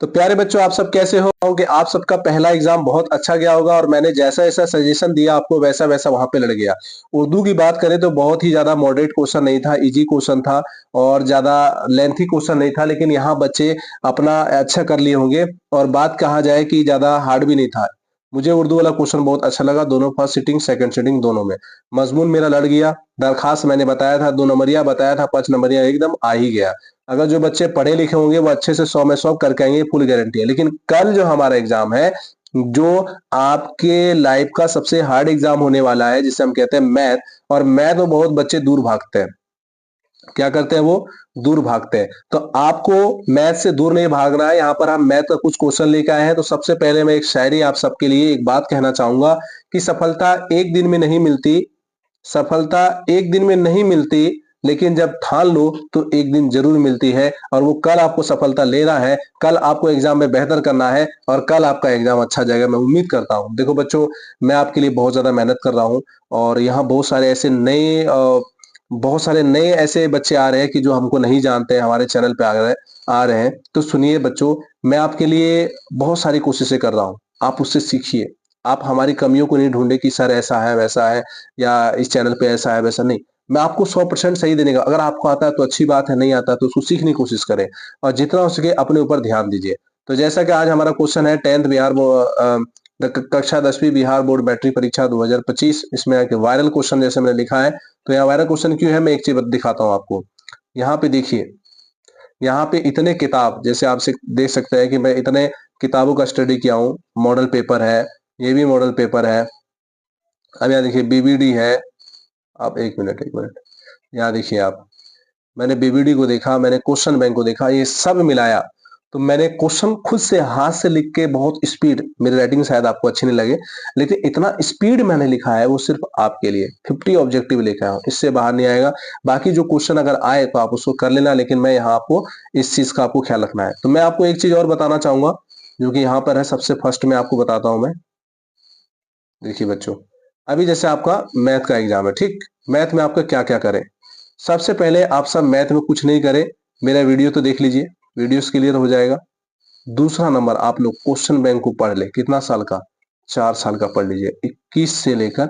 तो प्यारे बच्चों, आप सब कैसे हो कि आप सबका पहला एग्जाम बहुत अच्छा गया होगा और मैंने जैसा जैसा सजेशन दिया आपको वैसा वैसा वहां पे लड़ गया। उर्दू की बात करें तो बहुत ही ज्यादा मॉडरेट क्वेश्चन नहीं था, इजी क्वेश्चन था और ज्यादा लेंथी क्वेश्चन नहीं था, लेकिन यहाँ बच्चे अपना अच्छा कर लिए होंगे। और बात कहा जाए कि ज्यादा हार्ड भी नहीं था। मुझे उर्दू वाला क्वेश्चन बहुत अच्छा लगा, दोनों फर्स्ट सिटिंग सेकंड सिटिंग दोनों में। मजमून मेरा लड़ गया, दरखास्त मैंने बताया था 2 नंबरिया बताया था, 5 नंबरिया एकदम आ ही गया। अगर जो बच्चे पढ़े लिखे होंगे वो अच्छे से 100 में 100 करके आएंगे, फुल गारंटी है। लेकिन कल जो हमारा एग्जाम है, जो आपके लाइफ का सबसे हार्ड एग्जाम होने वाला है, जिसे हम कहते हैं मैथ, और मैथ में बहुत बच्चे दूर भागते हैं। क्या करते हैं वो? दूर भागते हैं। तो आपको मैथ से दूर नहीं भागना है। यहाँ पर हम मैथ का कुछ क्वेश्चन लेकर आए हैं। तो सबसे पहले मैं एक शायरी आप सबके लिए एक बात कहना चाहूंगा कि सफलता एक दिन में नहीं मिलती, सफलता एक दिन में नहीं मिलती, लेकिन जब ठान लो तो एक दिन जरूर मिलती है। और वो कल आपको सफलता लेना है, कल आपको एग्जाम में बेहतर करना है और कल आपका एग्जाम अच्छा जाएगा, मैं उम्मीद करता हूँ। देखो बच्चों, मैं आपके लिए बहुत ज्यादा मेहनत कर रहा हूँ और यहाँ बहुत सारे नए ऐसे बच्चे आ रहे हैं कि जो हमको नहीं जानते हैं, हमारे चैनल पे आ रहे हैं। तो सुनिए बच्चों, मैं आपके लिए बहुत सारी कोशिशें कर रहा हूँ, आप उससे सीखिए। आप हमारी कमियों को नहीं ढूंढे कि सर ऐसा है वैसा है या इस चैनल पे ऐसा है वैसा नहीं। मैं आपको 100% सही देने का, अगर आपको आता है तो अच्छी बात है, नहीं आता है तो उसको सीखने की कोशिश करें और जितना हो सके अपने ऊपर ध्यान दीजिए। तो जैसा कि आज हमारा क्वेश्चन है 10th बिहार कक्षा 10वीं बिहार बोर्ड बैटरी परीक्षा 2025, इसमें आके वायरल क्वेश्चन जैसे मैंने लिखा है। तो यहाँ वायरल क्वेश्चन क्यों है, मैं एक चीज दिखाता हूँ आपको। यहाँ पे देखिए, यहाँ पे इतने किताब, जैसे आपसे देख सकते हैं कि मैं इतने किताबों का स्टडी किया हूँ। मॉडल पेपर है, ये भी मॉडल पेपर है। अब यहाँ देखिए बीबीडी है। आप एक मिनट, यहाँ देखिए आप, मैंने बीबीडी को देखा, मैंने क्वेश्चन बैंक को देखा, ये सब मिलाया। तो मैंने क्वेश्चन खुद से हाथ से लिख के, बहुत स्पीड, मेरी राइटिंग शायद आपको अच्छी नहीं लगे, लेकिन इतना स्पीड मैंने लिखा है वो सिर्फ आपके लिए। 50 ऑब्जेक्टिव लिखा है, इससे बाहर नहीं आएगा। बाकी जो क्वेश्चन अगर आए तो आप उसको कर लेना, लेकिन मैं यहाँ आपको इस चीज का आपको ख्याल रखना है। तो मैं आपको एक चीज और बताना चाहूंगा जो कि यहाँ पर है, सबसे फर्स्ट में आपको बताता हूं मैं। देखिए बच्चों, अभी जैसे आपका मैथ का एग्जाम है, ठीक, मैथ में आपका क्या क्या करें। सबसे पहले आप सब मैथ में कुछ नहीं करें, मेरा वीडियो तो देख लीजिए, वीडियो क्लियर हो जाएगा। दूसरा नंबर, आप लोग क्वेश्चन बैंक को पढ़ ले। कितना साल का? 4 साल का पढ़ लीजिए। 21 से लेकर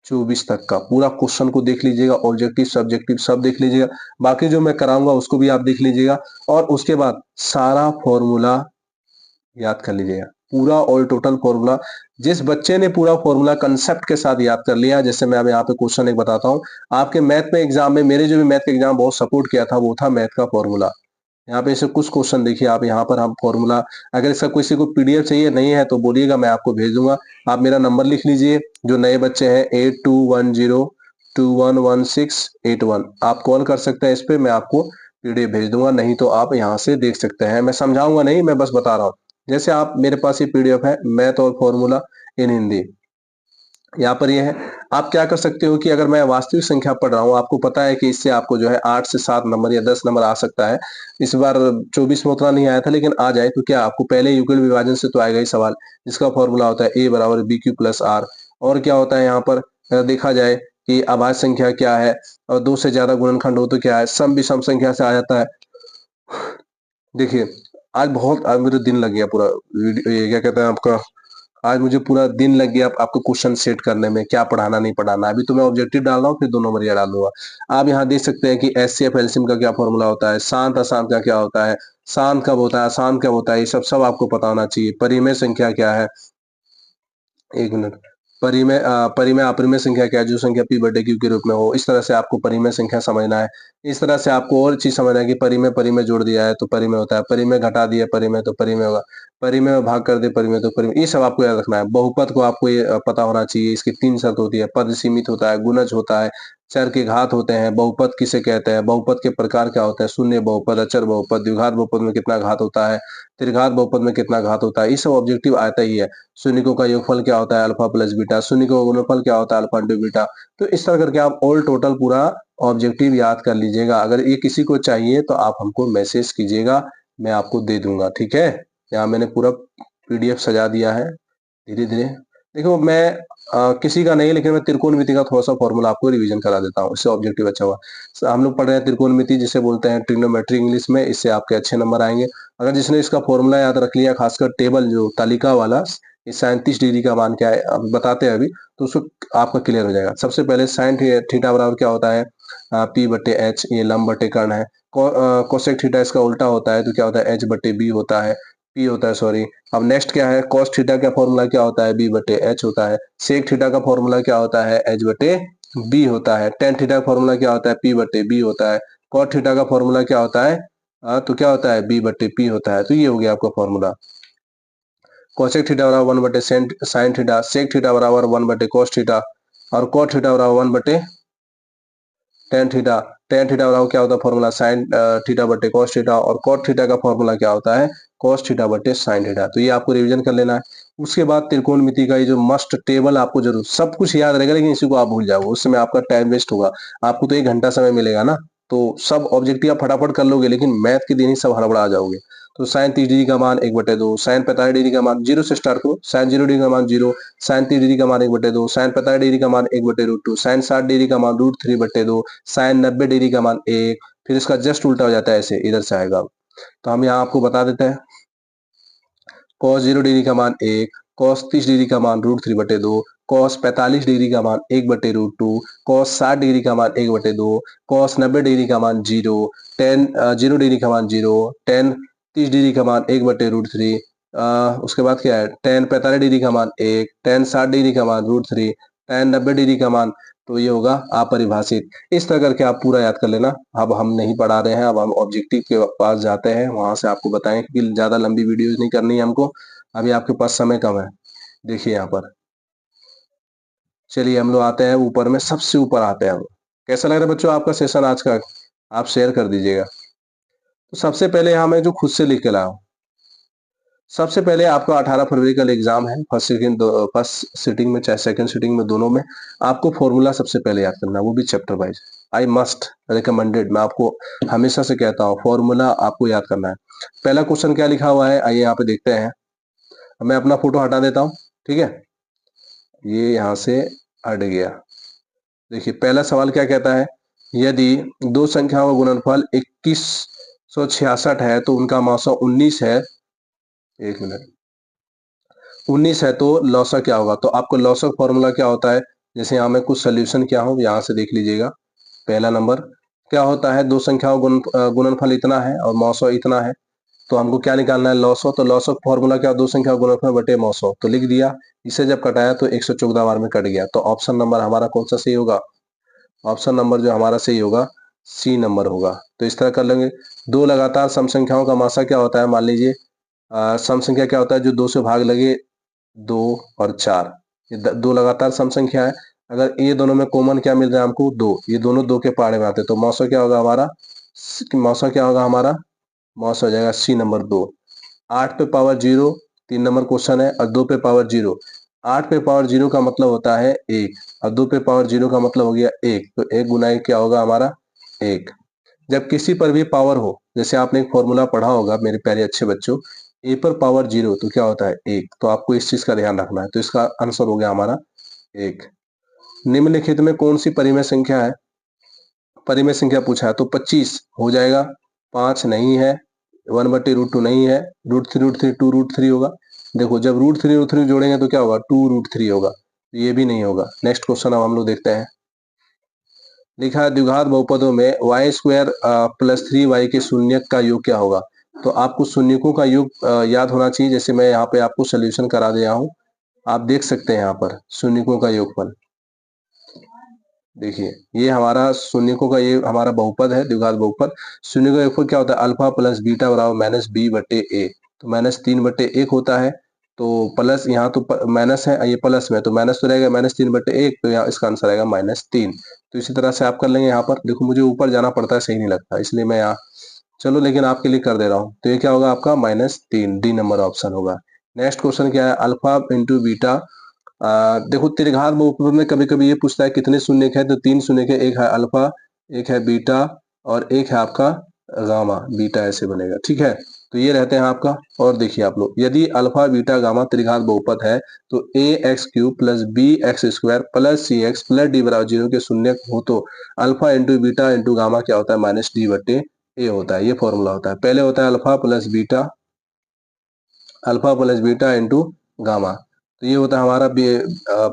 24 तक का पूरा क्वेश्चन को देख लीजिएगा, ऑब्जेक्टिव सब्जेक्टिव सब देख लीजिएगा। बाकी जो मैं कराऊंगा उसको भी आप देख लीजिएगा और उसके बाद सारा फॉर्मूला याद कर लीजिएगा, पूरा ऑल टोटल फॉर्मूला। जिस बच्चे ने पूरा फॉर्मूला कंसेप्ट के साथ याद कर लिया, जैसे मैं अब यहाँ पे क्वेश्चन एक बताता हूँ आपके मैथ में एग्जाम में, मेरे जो भी मैथ का एग्जाम बहुत सपोर्ट किया था वो था मैथ का फॉर्मूला। यहाँ पे ऐसे कुछ क्वेश्चन देखिए आप, यहाँ पर हम फॉर्मूला, अगर इसका किसी को पीडीएफ चाहिए नहीं है तो बोलिएगा, मैं आपको भेज दूंगा। आप मेरा नंबर लिख लीजिए, जो नए बच्चे हैं 8210211681, आप कॉल कर सकते हैं इस पे, मैं आपको पीडीएफ भेज दूंगा। नहीं तो आप यहाँ से देख सकते हैं, मैं समझाऊंगा नहीं, मैं बस बता रहा हूँ। जैसे आप, मेरे पास ये पीडीएफ है, मैथ और फॉर्मूला इन हिंदी, यहाँ पर ये है। आप क्या कर सकते हो कि अगर मैं वास्तविक संख्या पढ़ रहा हूँ, आपको पता है कि इससे आपको जो है 8 से 7 नंबर या 10 नंबर आ सकता है। इस बार 24 में उतना नहीं आया था, लेकिन आ जाए तो क्या, आपको पहले युगल विभाजन से तो आएगा ही सवाल, जिसका फॉर्मूला होता है ए बराबर बी क्यू प्लस आर। और क्या होता है यहाँ पर, देखा जाए कि अभाज्य संख्या क्या है, और 2 से ज्यादा गुणनखंड हो तो क्या है, सम भी सम संख्या से आ जाता है। देखिए, आज मेरे दिन लग गया पूरा ये क्या कहते हैं आपका, आज मुझे पूरा दिन लग गया आपको क्वेश्चन सेट करने में, क्या पढ़ाना नहीं पढ़ाना। अभी तो मैं ऑब्जेक्टिव डाल रहा हूँ, फिर 2 नंबरिया डाल दूंगा। आप यहाँ देख सकते हैं कि एचसीएफ एलसीएम का क्या फॉर्मूला होता है, शांत अशांत का क्या होता है, शांत कब होता है, अशांत कब होता है, ये सब सब आपको पता होना चाहिए। परिमेय संख्या क्या है, एक मिनट, परिमेय अपरिमेय संख्या क्या है, जो संख्या पी बटे क्यू के रूप में हो। इस तरह से आपको परिमेय संख्या समझना है। इस तरह से आपको और चीज समझना है कि परिमेय परिमेय जोड़ दिया है तो परिमेय होता है, परिमेय घटा दिया परिमेय तो परिमेय होगा, परिमेय में भाग कर दे परिमेय तो परिमेय। ये सब आपको याद रखना है। बहुपद को आपको ये पता होना चाहिए, इसकी 3 शर्त होती है, पद सीमित होता है, गुणज होता है, चर के घात होते हैं, बहुपद किसे कहते हैं, बहुपद के प्रकार क्या होते हैं, शून्य बहुपद, अचर बहुपद, द्विघात बहुपद में कितना घात होता है, त्रिघात बहुपद में कितना घात होता है, ये सब ऑब्जेक्टिव आता ही है। शून्यकों का योगफल क्या होता है, अल्फा प्लस बीटा, शून्यकों का गुणनफल क्या होता है, अल्फा इंटू बीटा। तो इस तरह करके आप ऑल टोटल पूरा ऑब्जेक्टिव याद कर लीजिएगा। अगर ये किसी को चाहिए तो आप हमको मैसेज कीजिएगा, मैं आपको दे दूंगा, ठीक है। यहाँ मैंने पूरा पीडीएफ सजा दिया है, धीरे धीरे देखो मैं किसी का नहीं, लेकिन मैं त्रिकोणमिति का थोड़ा सा फॉर्मूला आपको रिवीजन करा देता हूँ, इससे ऑब्जेक्टिव अच्छा हुआ। हम लोग पढ़ रहे हैं त्रिकोणमिति, जिसे बोलते हैं ट्रिग्नोमेट्री इंग्लिश में, इससे आपके अच्छे नंबर आएंगे। अगर जिसने इसका फॉर्मूला याद रख लिया, खासकर टेबल जो तालिका वाला, ये 37 डिग्री का मान क्या है अब बताते हैं अभी, तो उसको आपका क्लियर हो जाएगा। सबसे पहले साइन थीटा बराबर क्या होता है, पी बटे एच, ये लंब बटे कर्ण है। कोसेक थीटा इसका उल्टा होता है, तो क्या होता है, एच बटे बी होता है, पी होता है, सॉरी। अब नेक्स्ट क्या है, कॉस थीटा का फॉर्मूला क्या होता है, बी बटे एच होता है। सेक थीटा का फॉर्मूला क्या होता है, एच बटे बी होता है। टेन थीटा का फॉर्मूला क्या होता है, पी बटे बी होता है। कॉट थीटा का फॉर्मूला क्या होता है, तो क्या होता है, बी बटे पी होता है। तो ये हो गया आपका फॉर्मूला। कोसेक थीटा बराबर वन बटे साइन थीटा, सेक थीटा बराबर वन बटे कॉस थीटा, और कॉट थीटा बराबर वन बटे टेन थीटा। टेन थीटा बराबर क्या होता है फॉर्मूला, साइन थीटा बटे कॉस थीटा, और कॉट थीटा का फॉर्मूला क्या होता है, कॉस थीटा बटे साइन थीटा। तो ये आपको रिवीजन कर लेना है। उसके बाद त्रिकोणमिति का ये जो मस्ट टेबल आपको जरूर सब कुछ याद रहेगा, लेकिन इसी को आप भूल जाओगे, उस समय आपका टाइम वेस्ट होगा। आपको तो 1 घंटा समय मिलेगा ना, तो सब ऑब्जेक्टिव आप फटाफट कर लोगे, लेकिन मैथ के दिन ही सब हड़बड़ा जाओगे। तो साइन 30 डिग्री का मान 1/2, साइन 45 डिग्री का मान, जीरो से स्टार्ट करो, साइन 0 डिग्री का मान 0, साइन 30 डिग्री का मान 1/2, साइन 45 डिग्री का मान 1/√2, साइन 60 डिग्री का मान √3/2, साइन 90 डिग्री का मान 1, फिर इसका जस्ट उल्टा हो जाता है, ऐसे इधर से आएगा। तो हम यहाँ आपको बता देते हैं, कॉस 0 डिग्री का मान 1, कॉस 30 डिग्री का मान √3/2, कॉस 45 डिग्री का मान 1/√2, कॉस 60 डिग्री का मान 1/2, कॉस 90 डिग्री का मान 0, टेन 0 डिग्री का मान 0, टेन 30 डिग्री का मान 1/√3, उसके बाद क्या है, टेन 45 डिग्री का मान 1, टेन 60 डिग्री का मान √3, टेन 90 डिग्री का मान, तो ये होगा अपरिभाषित। इस तरह करके आप पूरा याद कर लेना। अब हम नहीं पढ़ा रहे हैं, अब हम ऑब्जेक्टिव के पास जाते हैं, वहां से आपको बताएं कि ज्यादा लंबी वीडियोज नहीं करनी है हमको, अभी आपके पास समय कम है। देखिए यहाँ पर, चलिए हम लोग आते हैं ऊपर में, सबसे ऊपर आते हैं हम। कैसा लग रहा है बच्चों आपका सेशन आज का, आप शेयर कर दीजिएगा। तो सबसे पहले यहाँ मैं जो खुद से लिख के लाया हूँ, सबसे पहले आपका 18 फरवरी का एग्जाम है, फर्स्ट सिटिंग में चाहे सेकंड सिटिंग में, दोनों में आपको फॉर्मूला सबसे पहले याद करना है, वो भी chapter wise. I must recommended, मैं आपको हमेशा से कहता हूँ, फॉर्मूला आपको याद करना है। पहला क्वेश्चन क्या लिखा हुआ है, आइए यहाँ पे देखते हैं। मैं अपना फोटो हटा देता हूँ, ठीक है, ये यहाँ से हट गया। देखिए पहला सवाल क्या कहता है, यदि दो संख्याओं का गुणनफल 2166 है तो उनका मौसा 19 है, एक मिनट, 19 है तो लौसा क्या होगा। तो आपको लौसा फॉर्मूला क्या होता है, जैसे यहाँ मैं कुछ सोल्यूशन किया हूँ, यहाँ से देख लीजिएगा। पहला नंबर क्या होता है, दो संख्याओं गुणनफल इतना है और मौसा इतना है, तो हमको क्या निकालना है, लॉसो। तो लॉसो फॉर्मूला क्या, दो संख्या गुणनफल बटे मौसो, तो लिख दिया। इसे जब कटाया तो 114 बार में कट गया। तो ऑप्शन नंबर हमारा कौन सा सही होगा, ऑप्शन नंबर जो हमारा सही होगा, सी नंबर होगा। तो इस तरह कर लेंगे। दो लगातार सम संख्याओं का मासा क्या होता है, मान लीजिए सम संख्या क्या होता है, जो 2 से भाग लगे, 2 और 4, ये दो लगातार सम संख्या है। अगर ये दोनों में कॉमन क्या मिल रहा है हमको, 2, ये दोनों 2 के पहाड़े में आते हैं, तो मौसा क्या होगा हमारा, मौसा क्या होगा हमारा, मौसा हो जाएगा सी नंबर 2। 8 पे पावर 0, 3 नंबर क्वेश्चन है, और 2 पे पावर 0। 8 पे पावर 0 का मतलब होता है 1, और 2 पे पावर 0 का मतलब हो गया 1, तो 1 गुना 1 क्या होगा हमारा, 1। जब किसी पर भी पावर हो, जैसे आपने एक फॉर्मूला पढ़ा होगा मेरे प्यारे अच्छे बच्चों, ए पर पावर 0 तो क्या होता है 1, तो आपको इस चीज का ध्यान रखना है। तो इसका आंसर हो गया हमारा 1। निम्नलिखित में कौन सी परिमेय संख्या है, परिमेय संख्या पूछा है, तो 25 हो जाएगा, 5 नहीं है, 1/√2 नहीं है, √3 2√3 होगा। देखो जब √3 जोड़ेंगे तो क्या होगा, 2√3 होगा, तो ये भी नहीं होगा। नेक्स्ट क्वेश्चन अब हम लोग देखते हैं। लिखा है द्विघात बहुपदों में y² + 3y के शून्यक का योग क्या होगा। तो आपको शून्यकों का योग याद होना चाहिए, जैसे मैं यहाँ पे आपको सोल्यूशन करा दिया हूँ, आप देख सकते हैं यहाँ पर शून्यकों का योगफल। देखिए ये हमारा शून्यकों का, ये हमारा बहुपद है, द्विघात बहुपद। शून्य का योगफल क्या होता है, अल्फा प्लस बीटा बराबर -b/a, तो -3/1 होता है। तो प्लस यहाँ तो माइनस है, ये प्लस में, तो माइनस तो रहेगा -3/1, तो यहाँ इसका आंसर आएगा -3। तो इसी तरह से आप कर लेंगे। यहाँ पर देखो मुझे ऊपर जाना पड़ता है, सही नहीं लगता, इसलिए मैं यहाँ, चलो लेकिन आपके लिए कर दे रहा हूँ। तो ये क्या होगा आपका -3, डी नंबर ऑप्शन होगा। नेक्स्ट क्वेश्चन क्या है, अल्फा इंटू बीटा। देखो त्रिघात बहुपद में कभी कभी ये पूछता है कितने शून्यक है, तो 3 शून्यक है, एक है अल्फा, एक है बीटा, और एक है आपका गामा, बीटा ऐसे बनेगा, ठीक है। तो ये रहते हैं आपका। और देखिए आप लोग, यदि अल्फा बीटा गामा त्रिघात बहुपद है तो a x cube plus b x square plus c x plus d बराबर 0 के शून्य हो तो alpha into beta into gamma क्या होता है, माइनस डी बटे ए होता है। ये फॉर्मूला होता है। पहले होता है alpha plus beta into gamma, तो ये होता है हमारा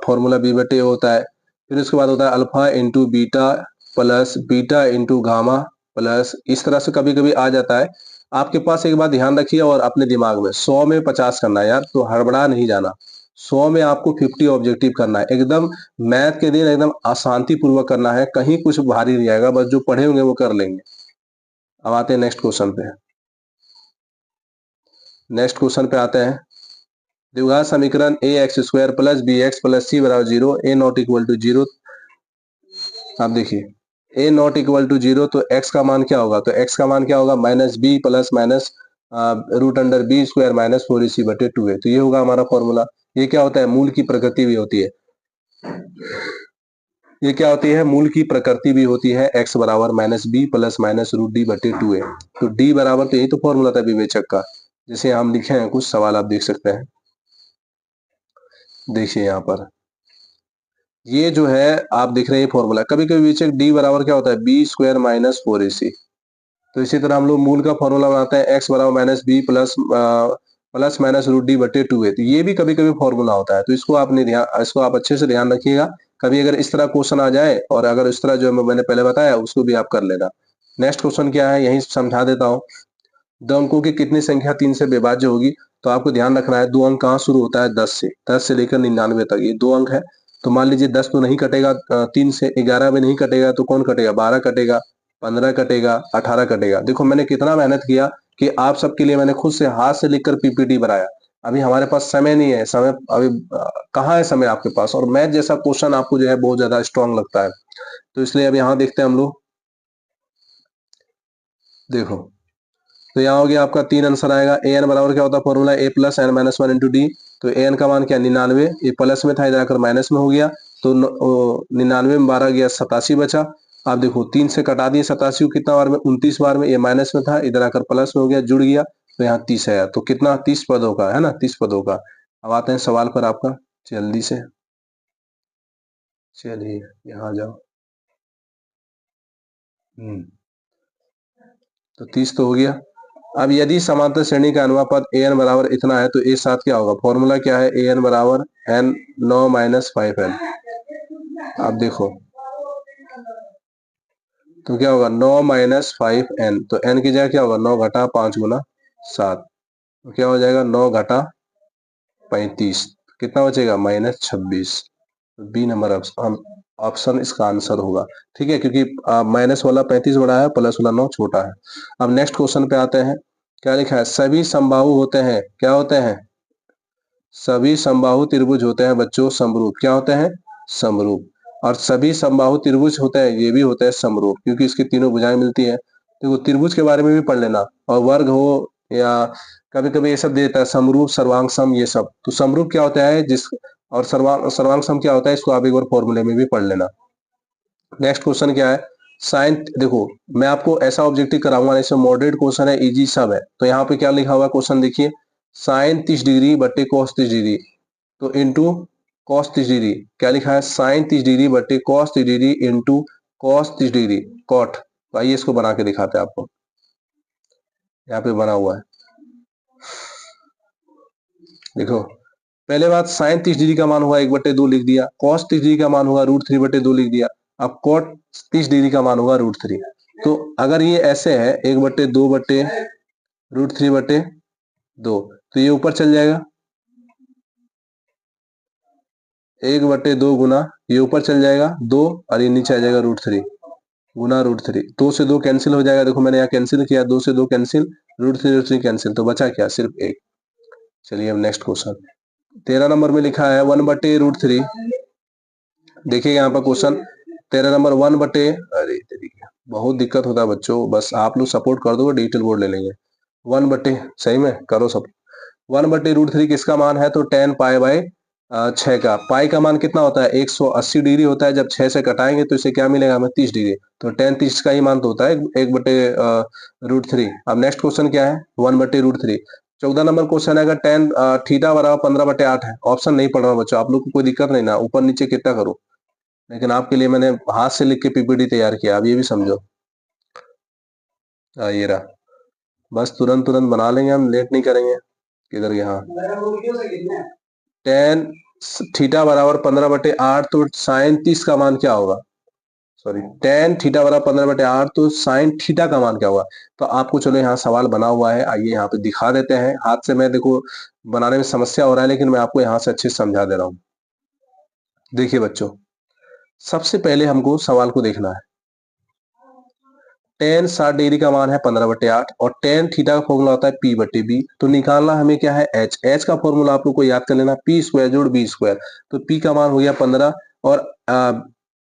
फॉर्मूला बी बटे ए होता है। फिर उसके बाद होता है alpha into beta into gamma plus, इस तरह से कभी कभी आ जाता है। आपके पास एक बात ध्यान रखिए और अपने दिमाग में 100 में 50 करना है यार, तो हड़बड़ा नहीं जाना। 100 में आपको 50 ऑब्जेक्टिव करना है, एकदम मैथ के दिन एकदम अशांति पूर्वक करना है, कहीं कुछ भारी नहीं आएगा, बस जो पढ़े होंगे वो कर लेंगे। अब आते हैं नेक्स्ट क्वेश्चन पे। नेक्स्ट क्वेश्चन पे आते हैं। द्विघात समीकरण a x square plus b x plus c बराबर 0, ए नॉट इक्वल टू 0। आप देखिए ए नॉट इक्वल टू 0 तो x का मान क्या होगा, तो x का मान क्या होगा, minus b plus minus root under b square minus 4ac बटे 2a। तो ये होगा हमारा फॉर्मूला। ये क्या होता है, मूल की प्रकृति भी होती है। ये क्या होती है, मूल की प्रकृति भी होती है। x बराबर minus b plus minus root d बटे 2a। तो d बराबर, तो यही तो फॉर्मूला था विवेचक का, जिसे हम लिखे हैं। कुछ सवाल आप देख सकते हैं। देखिए यहाँ पर ये जो है आप देख रहे हैं फॉर्मूला। कभी कभी विवेचक d बराबर क्या होता है, बी स्क्वायर माइनस 4ac। तो इसी तरह हम लोग मूल का फॉर्मूला बनाते हैं, x बराबर minus b plus minus root d बटे 2a। तो ये भी कभी कभी फॉर्मूला होता है। तो इसको आप अच्छे से ध्यान रखिएगा। कभी अगर इस तरह क्वेश्चन आ जाए और अगर इस तरह जो मैंने पहले बताया उसको भी आप कर लेना। नेक्स्ट क्वेश्चन क्या है, यही समझा देता हूँ। दो अंकों की कितनी संख्या 3 से विभाज्य होगी। तो आपको ध्यान रखना है, दो अंक कहाँ शुरू होता है, 10 से लेकर 99 तक, ये दो अंक है। तो मान लीजिए 10 तो नहीं कटेगा 3 से, 11 भी नहीं कटेगा, तो कौन कटेगा, 12 कटेगा, 15 कटेगा, 18 कटेगा। देखो मैंने कितना मेहनत किया कि आप सबके लिए मैंने खुद से हाथ से लिखकर पीपीटी बनाया। अभी हमारे पास समय नहीं है, समय अभी कहाँ है समय आपके पास, और मैथ जैसा क्वेश्चन आपको जो है बहुत ज्यादा स्ट्रांग लगता है। तो इसलिए अब यहाँ देखते हैं हम लोग। देखो तो यहाँ हो गया आपका 3 आंसर आएगा। ए एन बराबर क्या होता है formula, a plus n minus 1 into d. तो ए एन का मान क्या, 99। ये प्लस में था, इधर आकर माइनस में हो गया। तो 99 में 12 गया, 87 बचा। आप देखो 3 से कटा दिए 87 को, कितना बार में, 29 बार में। ये माइनस में था, इधर आकर प्लस में हो गया, जुड़ गया। तो यहाँ 30 है। तो कितना, 30 पदों का है ना, 30 पदों का। अब आते हैं सवाल पर आपका, जल्दी से चलिए यहाँ जाओ। तो 30 तो हो गया। अब यदि समांतर श्रेणी का अनुपात ए एन बराबर इतना है तो ए साथ क्या होगा, फॉर्मूला क्या है, ए एन बराबर एन 9 माइनस 5 एन। अब देखो तो क्या होगा, 9 माइनस 5 एन। तो एन की जगह क्या होगा, 9 घटा 5 गुना 7। तो क्या हो जाएगा, 9 घटा 35, कितना बचेगा, माइनस 26। बी नंबर ऑप्शन इसका आंसर होगा। ठीक है, क्योंकि माइनस वाला 35 बड़ा है, प्लस वाला 9 छोटा है। अब नेक्स्ट क्वेश्चन पे आते हैं। क्या लिखा है, सभी समबाहु होते हैं, क्या होते हैं, सभी समबाहु त्रिभुज होते हैं बच्चों समरूप। क्या होते हैं, समरूप। और सभी समबाहु त्रिभुज होते हैं, ये भी होते हैं समरूप, क्योंकि इसकी तीनों भुजाएं मिलती है। देखो त्रिभुज के बारे में भी पढ़ लेना, और वर्ग हो या कभी कभी ये सब देता है, समरूप सर्वांग सम, ये सब। तो समरूप क्या होता है, जिस और सर्वांग सम क्या होता है, इसको आप एक बार फॉर्मूले में भी पढ़ लेना। नेक्स्ट क्वेश्चन क्या है, साइन, देखो मैं आपको ऐसा ऑब्जेक्टिव कराऊंगा, इसमें मॉडरेट क्वेश्चन है, इजी सब है। तो यहाँ पे क्या लिखा हुआ क्वेश्चन देखिए, साइन 30 डिग्री बट्टे कॉस 30 डिग्री, तो इंटू कॉस 30 डिग्री। क्या लिखा है, साइन 30 डिग्री बट्टे cos 30 degree into cos 30 degree cot. तो आइए इसको बना के दिखाते हैं आपको। यहाँ पे बना हुआ है, देखो पहले बात, साइन 30 डिग्री का मान हुआ 1/2 लिख दिया, कॉस 30 डिग्री का मान हुआ √3/2 लिख दिया। अब कॉट 30 डिग्री का मान होगा √3। तो अगर ये ऐसे है 1/2 बट्टे √3/2, तो ये ऊपर चल जाएगा, 1/2 गुना, ये ऊपर चल जाएगा 2, और ये नीचे आ जाएगा √3 गुना √3। 2 से 2 कैंसिल हो जाएगा, देखो मैंने यहाँ कैंसिल किया, 2 से 2 कैंसिल, √3 कैंसिल, तो बचा क्या, सिर्फ 1। चलिए अब नेक्स्ट क्वेश्चन 13 नंबर में लिखा है 1/√3। देखिए यहाँ पर क्वेश्चन 13 नंबर 1/, अरे तरीके बहुत दिक्कत होता है बच्चों, बस आप लोग सपोर्ट कर दो, डिजिटल बोर्ड ले लेंगे। 1/, सही में करो सब। 1/√3 किसका मान है, तो tan पाई बाय 6 का पाई का मान कितना होता है 180 डिग्री होता है। जब 6 से कटाएंगे तो इसे क्या मिलेगा हमें 30 डिग्री। तो tan 30 का ही मान तो होता है 1/√3। अब नेक्स्ट क्वेश्चन क्या है 1/√3। 14 नंबर क्वेश्चन है अगर tan थीटा बराबर 15/8 है। ऑप्शन नहीं पढ़ रहा हूँ बच्चों, आप लोग को कोई दिक्कत नहीं ना, ऊपर नीचे कितना करूँ, लेकिन आपके लिए मैंने हाथ से लिख के पीपीटी तैयार किया। अब ये भी समझो, ये रहा, बस तुरंत तुरंत बना लेंगे हम, लेट नहीं करेंगे। किधर गया, हाँ, tan थीटा बराबर 15/8 तो साइन 30 का मान क्या होगा, सॉरी tan थीटा बराबर 15/8 तो साइन थीटा का मान क्या होगा। तो आपको चलो यहाँ सवाल बना हुआ है, आइए यहाँ पे दिखा देते हैं। हाथ से मैं देखो बनाने में समस्या हो रहा है, लेकिन मैं आपको यहाँ से अच्छे से समझा दे रहा हूँ। देखिए बच्चों, सबसे पहले हमको सवाल को देखना है। tan 60 डिग्री का मान है 15/8 और tan थीटा का फॉर्मूला होता है p/b। तो निकालना हमें क्या है h का फॉर्मूला आप लोग को याद कर लेना, p स्क्वायर जोड़ b स्क्वायर। तो p का मान हो गया 15 और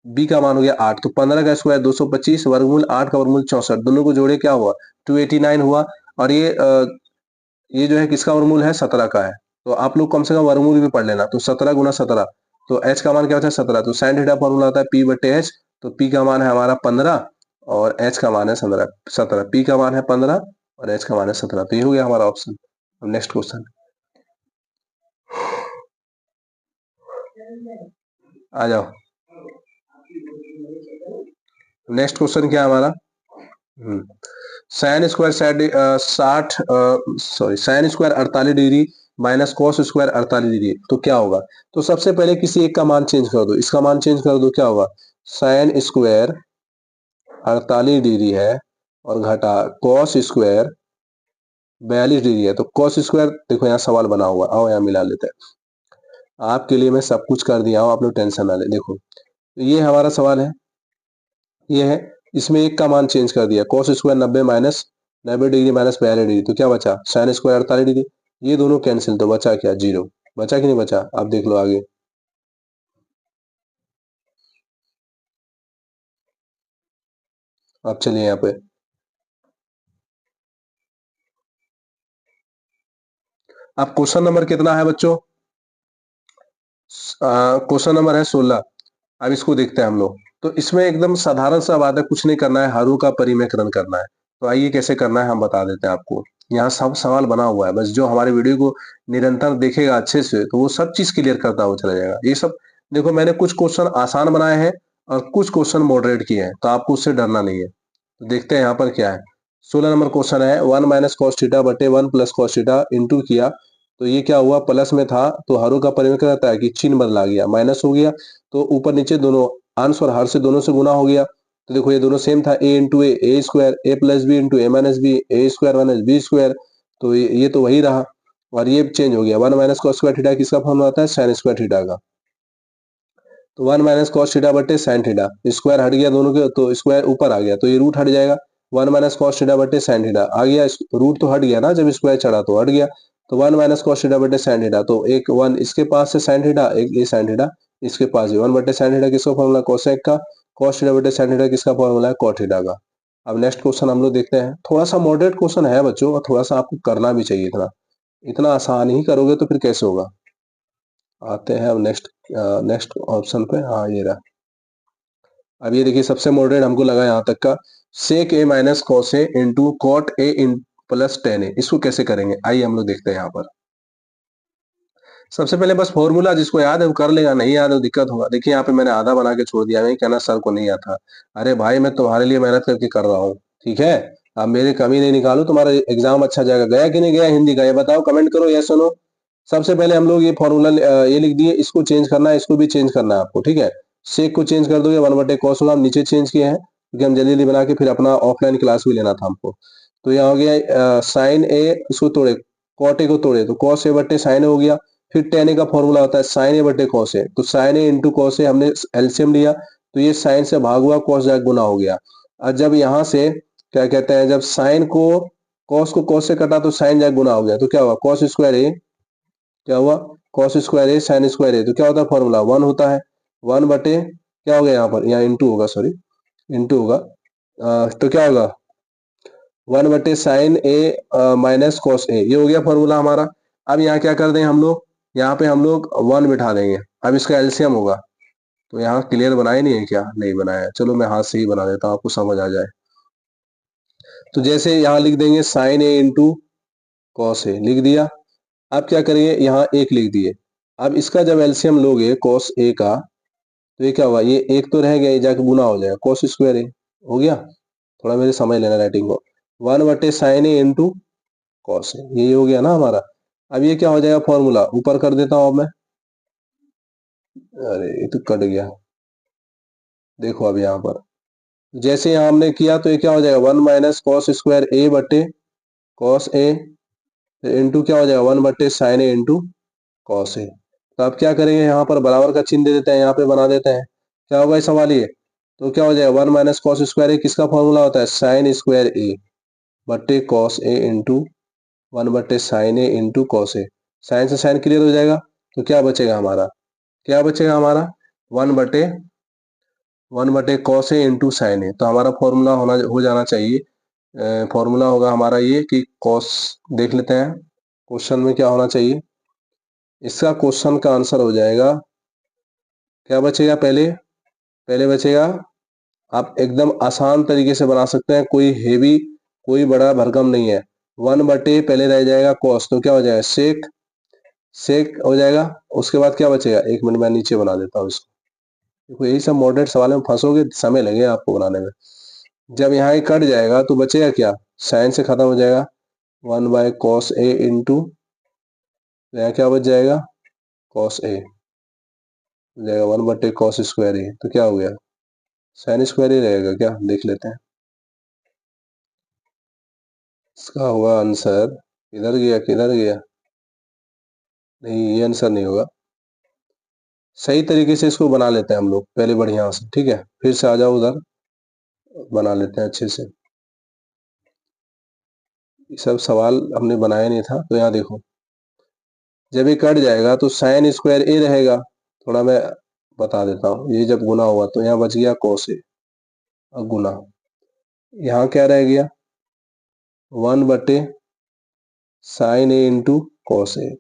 b का मान हो गया 8। तो 15 का स्क्वायर 225, वर्गमूल 8 का वर्गमूल 64, दोनों को जोड़े क्या हुआ 289 हुआ। और ये जो है किसका वर्गमूल है 17 का है। तो आप लोग कम से कम वर्गमूल भी पढ़ लेना। तो 17 गुना 17, तो h का मान क्या होता है 17। तो साइन थीटा फॉर्मूला होता है p/h। तो p का मान है हमारा 15 और h का मान है 17। p का मान है 15 और h का मान है 17। तो ये हो गया हमारा ऑप्शन। अब नेक्स्ट क्वेश्चन आ जाओ। नेक्स्ट क्वेश्चन क्या है हमारा, sine square 48 degree minus cos square 48 degree, तो क्या होगा। तो सबसे पहले किसी एक का मान चेंज कर दो, इसका मान चेंज कर दो, क्या होगा साइन स्क्वायर 48 डिग्री है और घटा कॉस स्क्वायर 42 डिग्री है। तो कॉस स्क्वायर देखो यहाँ सवाल बना हुआ, आओ यहाँ मिला लेते हैं। आपके लिए मैं सब कुछ कर दिया हूँ, आप लोग टेंशन ना ले। देखो तो ये हमारा सवाल है, ये है, इसमें एक का मान चेंज कर दिया, cos square 90 degree minus 42 degree, तो क्या बचा साइन स्क्वायर 48 डिग्री। ये दोनों कैंसिल, तो बचा क्या 0। बचा कि नहीं बचा, आप देख लो आगे। अब चलिए यहाँ पे, अब क्वेश्चन नंबर कितना है बच्चों, क्वेश्चन नंबर है 16। अब इसको देखते हैं हम लोग। तो इसमें एकदम साधारण सा बात है, कुछ नहीं करना है, हरों का परिमेकरण करना है। तो आइए कैसे करना है हम बता देते हैं आपको। यहाँ सब सवाल बना हुआ है, बस जो हमारे वीडियो को निरंतर देखेगा अच्छे से तो वो सब चीज क्लियर करता हुआ चला जाएगा। ये सब देखो, मैंने कुछ क्वेश्चन आसान बनाए हैं और कुछ क्वेश्चन मॉडरेट किए हैं, तो आपको उससे डरना नहीं है। तो देखते हैं यहाँ पर क्या है। 16 नंबर क्वेश्चन है 1 माइनस कॉस थीटा बटे 1 प्लस कॉस थीटा इंटू किया। तो ये क्या हुआ, प्लस में था तो हरों का परिमेय रहता है कि चिन्ह बदला गया, माइनस हो गया तो ऊपर नीचे दोनों अंश और हर से दोनों से गुना हो गया। तो देखो ये दोनों सेम था, a into a square, a plus b into a minus b, a square minus b square. तो ये तो वही रहा और ये चेंज हो गया। 1 माइनस कॉस स्क्वायर थीटा किसका फॉर्मूला होता है साइन स्क्वायर थीटा का। तो 1 माइनस कॉस थीटा बटे साइन थीटा, स्क्वायर हट गया दोनों के तो स्क्वायर ऊपर आ गया, तो ये रूट हट जाएगा। 1 माइनस कॉस थीटा बटे साइन थीटा आ गया, रूट तो हट गया ना, जब स्क्वायर चढ़ा तो हट गया। तो 1 माइनस कॉस थीटा बटे साइन थीटा, तो एक 1 इसके पास से साइन थीटा, एक ये साइन थीटा इसके पास है। 1 बटे साइन थीटा किसका फॉर्मूला कोसेक का, कॉस थीटा बटे साइन थीटा किसका फॉर्मूला है कॉट थीटा का। अब नेक्स्ट क्वेश्चन हम लोग देखते हैं। थोड़ा सा मॉडरेट क्वेश्चन है बच्चों और थोड़ा सा आपको करना भी चाहिए, इतना इतना आसान ही करोगे तो फिर कैसे होगा। आते हैं अब नेक्स्ट ऑप्शन पे, हाँ ये रहा। अब ये देखिए सबसे मॉडरेट हमको लगा यहाँ तक का, sec a minus cos a into cot a in plus tan a, इसको कैसे करेंगे आइए हम लोग देखते हैं यहाँ पर। सबसे पहले बस फॉर्मूला जिसको याद है वो कर लेगा, नहीं याद है तो दिक्कत होगा। देखिए यहाँ पे मैंने आधा बना के छोड़ दिया, नहीं कहना सर को नहीं आता। अरे भाई मैं तुम्हारे लिए मेहनत करके कर रहा हूँ, ठीक है। अब मेरी कमी नहीं निकालो, तुम्हारा एग्जाम अच्छा जाएगा। गया कि नहीं गया हिंदी का, ये बताओ कमेंट करो या सुनो। सबसे पहले हम लोग ये फॉर्मूला ये लिख दिए, इसको चेंज करना है, इसको भी चेंज करना है आपको, ठीक है। सेक को चेंज कर दोगे 1/cos होगा, हम नीचे चेंज किए हैं क्योंकि हम जल्दी जल्दी बना के फिर अपना ऑफलाइन क्लास भी लेना था हमको। तो यहाँ हो गया साइन ए, इसको तोड़े कॉट ए को तोड़े तो कॉस ए बटे साइन ए हो गया। फिर tan a का फॉर्मूला होता है साइन ए बटे कॉस ए, तो sign A into cos A हमने एलसीएम लिया, तो ये साइन से भाग हुआ कॉस जाके गुना हो गया। और जब यहाँ से क्या कहते हैं, जब साइन को कॉस से कटा तो साइन जाके गुना हो गया, तो क्या हुआ कॉस स्क्वायर ए, क्या हुआ कॉस स्क्वायर ए साइन स्क्वायर ए, तो क्या होता है फॉर्मूला 1 होता है। 1 बटे क्या हो गया यहाँ पर, यहाँ इंटू होगा, सॉरी इंटू होगा। तो क्या होगा 1 बटे साइन ए माइनस कॉस ए, ये हो गया फॉर्मूला हमारा। अब यहाँ क्या कर दें हम लोग, यहाँ पे हम लोग 1 बिठा देंगे। अब इसका एलसीएम होगा, तो यहाँ क्लियर बनाया नहीं है क्या? नहीं बनाया। चलो मैं हाथ से ही बना देता हूँ, आपको समझ आ जाए। तो जैसे यहाँ लिख देंगे sign A into cos A, लिख दिया। अब क्या करेंगे, यहाँ 1 लिख दिए। अब इसका जब एलसीएम लोगे कॉस ए का, तो ये क्या होगा, ये 1 तो रह गया, ये जाके गुना हो जाएगा, कॉस स्क्वायर ए हो गया। थोड़ा मेरे समझ लेना राइटिंग को। 1/sin A into cos A, ये हो गया ना हमारा। अब ये क्या हो जाएगा, फॉर्मूला ऊपर कर देता हूं अब मैं। अरे ये तो कट गया, देखो अब यहाँ पर जैसे यहाँ हमने किया तो ये क्या हो जाएगा, 1 माइनस कॉस स्क्वायर ए बटे कॉस ए इंटू क्या हो जाएगा, 1/sin A into cos A. तो अब क्या करेंगे, यहाँ पर बराबर का चिन्ह दे देते हैं, यहाँ पे बना देते हैं। क्या होगा इस सवाल ये, तो क्या हो जाएगा, 1 माइनस कॉस स्क्वायर ए किसका फॉर्मूला होता है, साइन स्क्वायर ए बटे cos a into 1/sin A into cos A. Sign से साइन क्लियर हो जाएगा, तो क्या बचेगा हमारा, क्या बचेगा हमारा, 1/1 कॉस ए इंटू साइन ए। तो हमारा फॉर्मूला हो जाना चाहिए। फॉर्मूला होगा हमारा ये कि कॉस, देख लेते हैं क्वेश्चन में क्या होना चाहिए। इसका क्वेश्चन का आंसर हो जाएगा, क्या बचेगा, पहले बचेगा, आप एकदम आसान तरीके से बना सकते हैं, कोई हेवी, कोई बड़ा भरकम नहीं है। 1 पहले रह जाएगा कॉस, तो क्या हो जाएगा, सेक, सेक हो जाएगा। उसके बाद क्या बचेगा, 1 मिनट में नीचे बना देता हूँ इसको। देखो यही सब मॉडरेट सवाल में फंसोगे, समय लगेगा आपको बनाने में। जब यहाँ ये कट जाएगा तो बचेगा क्या, साइन से खत्म हो जाएगा, 1/cos ए इंटू, यहाँ क्या बच जाएगा, cos ए हो जाएगा 1/cos स्क्वायर ए। तो क्या हो गया, साइन स्क्वायर ही रहेगा क्या, देख लेते हैं। इसका होगा आंसर, किधर गया किधर गया, नहीं ये आंसर नहीं होगा। सही तरीके से इसको बना लेते हैं हम लोग पहले बढ़िया से, ठीक है, फिर से आ जाओ उधर, बना लेते हैं अच्छे से। ये सब सवाल हमने बनाया नहीं था, तो यहाँ देखो, जब ये कट जाएगा तो साइन स्क्वायर ए रहेगा। थोड़ा मैं बता देता हूँ, ये जब गुना हुआ तो यहाँ बच गया cos ए, और गुना, यहाँ क्या रह गया, 1/sin A into cos A.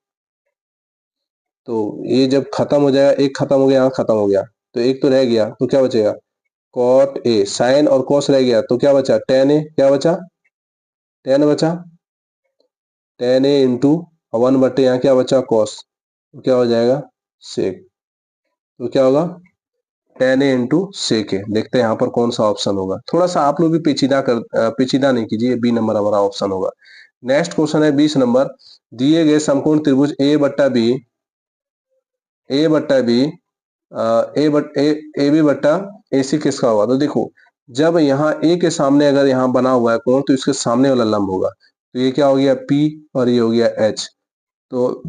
तो ये जब खत्म हो जाएगा, एक खत्म हो गया, यहाँ खत्म हो गया, तो एक तो रह गया, तो क्या बचेगा, कॉट ए, साइन और कॉस रह गया, तो क्या बचा, टेन ए, क्या बचा, टेन बचा, टेन ए इंटू 1 यहाँ क्या बचा, कॉस, तो क्या हो जाएगा, सेक। तो क्या होगा, टेन ए इंटू सेक ए। देखते हैं यहाँ पर कौन सा ऑप्शन होगा। थोड़ा सा आप लोग भी पेचीदा नहीं कीजिए, बी नंबर हमारा ऑप्शन होगा। नेक्स्ट क्वेश्चन है 20 नंबर, दिए गए समकोण त्रिभुज ए बट्टा बी ए बी बट्टा ए सी किसका होगा। तो देखो, जब यहाँ ए के सामने अगर यहाँ बना हुआ है कोण, तो इसके सामने वाला लंब होगा। तो ये क्या हो गया, पी, और ये हो गया एच। तो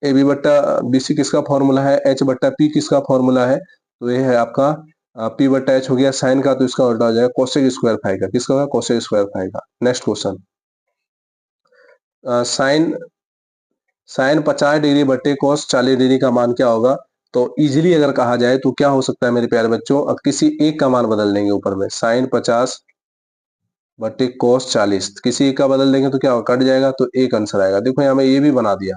ए बी बट्टा बी सी किसका फॉर्मूला है, एच बट्टा पी किसका फॉर्मूला है, तो ये है आपका पी बट्टा एच हो गया साइन का, तो इसका उल्टा हो जाएगा कोसेक स्क्वायर फाई का, किसका होगा, कोसेक स्क्वायर फाई का। Next question, sine sine 50 degree बट्टे कॉस 40 डिग्री का मान क्या होगा। तो इजीली अगर कहा जाए तो क्या हो सकता है मेरे प्यारे बच्चों, किसी एक का मान बदल देंगे ऊपर में, साइन 50 बट्टे कॉस 40, किसी एक का बदल देंगे तो क्या होगा, कट जाएगा, तो एक आंसर आएगा। देखो यहाँ मैं ये भी बना दिया,